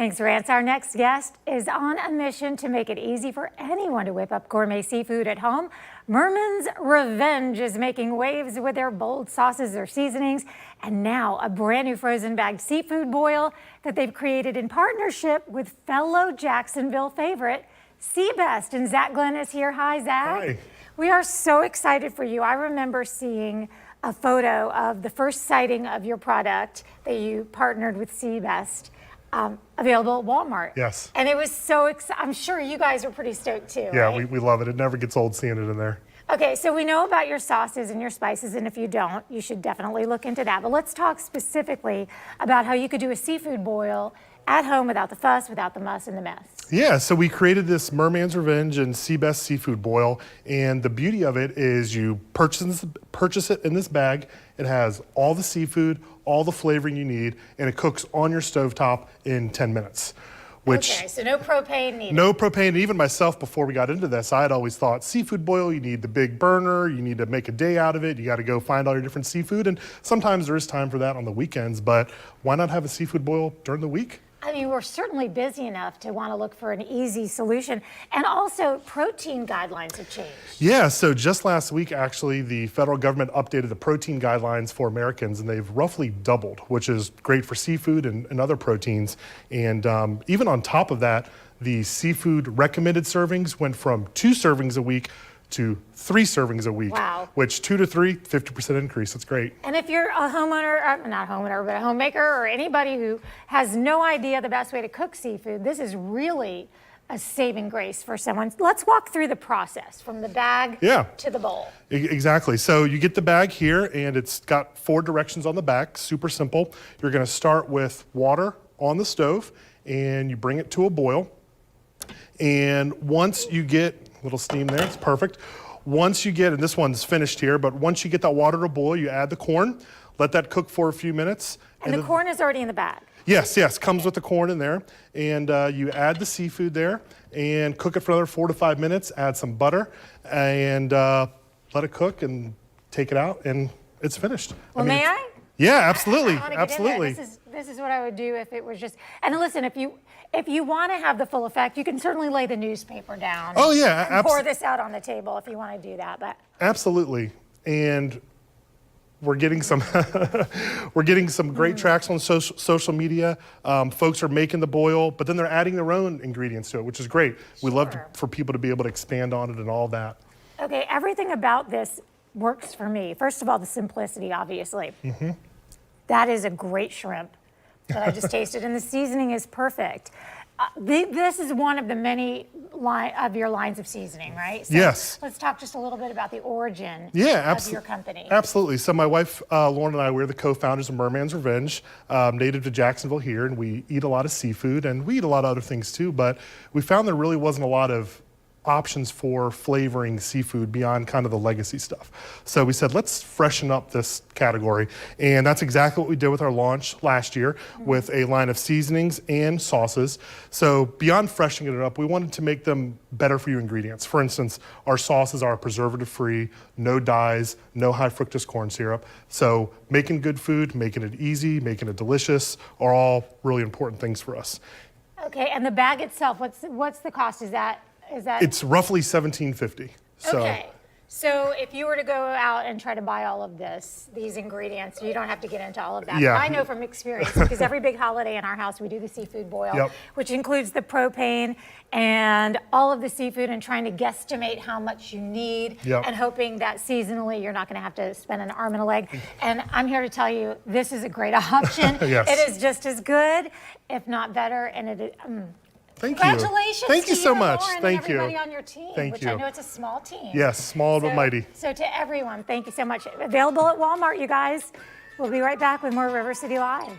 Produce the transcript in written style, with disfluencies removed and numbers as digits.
Thanks, Rance. Our next guest is on a mission to make it easy for anyone to whip up gourmet seafood at home. Merman's Revenge is making waves with their bold sauces or seasonings, and now a brand new frozen bagged seafood boil that they've created in partnership with fellow Jacksonville favorite, Seabest. And Zach Glenn is here. Hi, Zach. Hi. We are so excited for you. I remember seeing a photo of the first sighting of your product that you partnered with Seabest. Available at Walmart. Yes. And it was so I'm sure you guys were pretty stoked too, Yeah, right? we love it. It never gets old seeing it in there. Okay, so we know about your sauces and your spices, and if you don't, you should definitely look into that. But let's talk specifically about how you could do a seafood boil at home without the fuss, without the muss and the mess. Yeah, so we created this Merman's Revenge and Seabest seafood boil, and the beauty of it is you purchase it in this bag. It has all the seafood, all the flavoring you need, and it cooks on your stovetop in 10 minutes. Okay, so no propane needed. No propane. Even myself, before we got into this, I had always thought seafood boil, you need the big burner, you need to make a day out of it, you got to go find all your different seafood, and sometimes there is time for that on the weekends, but why not have a seafood boil during the week? I mean, we're certainly busy enough to want to look for an easy solution. And also, protein guidelines have changed. Yeah, so just last week, actually, the federal government updated the protein guidelines for Americans, and they've roughly doubled, which is great for seafood and other proteins. And even on top of that, the seafood recommended servings went from 2 servings a week to 3 servings a week. Wow. Which 2 to 3, 50% increase. That's great. And if you're a homeowner, not homeowner, but a homemaker, or anybody who has no idea the best way to cook seafood, this is really a saving grace for someone. Let's walk through the process from the bag to the bowl. Exactly. So you get the bag here, and it's got 4 directions on the back. Super simple. You're going to start with water on the stove, and you bring it to a boil. And once you get a little steam there, it's perfect. Once you get, and this one's finished here, but once you get that water to boil, you add the corn, let that cook for a few minutes. And the corn is already in the bag? Yes, comes with the corn in there. And you add the seafood there and cook it for another 4 to 5 minutes, add some butter, and let it cook and take it out, and it's finished. Well, may I? Yeah, absolutely, absolutely. This is what I would do if it was just, and listen, if you want to have the full effect, you can certainly lay the newspaper down. Oh yeah, and pour this out on the table if you want to do that. But absolutely, and we're getting some great tracks on social media. Folks are making the boil, but then they're adding their own ingredients to it, which is great. We love for people to be able to expand on it and all that. Okay, everything about this works for me. First of all, the simplicity, obviously. That is a great shrimp that I just tasted, and the seasoning is perfect. This is one of the many of your lines of seasoning, right? So yes. Let's talk just a little bit about the origin of your company. Absolutely. So my wife, Lauren, and I, we're the co-founders of Merman's Revenge, native to Jacksonville here, and we eat a lot of seafood, and we eat a lot of other things too, but we found there really wasn't a lot of options for flavoring seafood beyond kind of the legacy stuff. So we said, let's freshen up this category. And that's exactly what we did with our launch last year with a line of seasonings and sauces. So beyond freshening it up, we wanted to make them better for you ingredients. For instance, our sauces are preservative-free, no dyes, no high fructose corn syrup. So making good food, making it easy, making it delicious are all really important things for us. Okay, and the bag itself, what's the cost? Is that It's roughly $17.50. Okay, so if you were to go out and try to buy all of these ingredients, you don't have to get into all of that. Yeah. But I know from experience, because every big holiday in our house, we do the seafood boil, which includes the propane and all of the seafood, and trying to guesstimate how much you need, and hoping that seasonally you're not going to have to spend an arm and a leg. And I'm here to tell you, this is a great option. It is just as good, if not better, and it is. Thank Congratulations you. Thank you so much. Lauren, Thank and you. everybody on your team, which I know it's a small team. Yes, small but mighty. So to everyone, thank you so much. Available at Walmart, you guys. We'll be right back with more River City Live.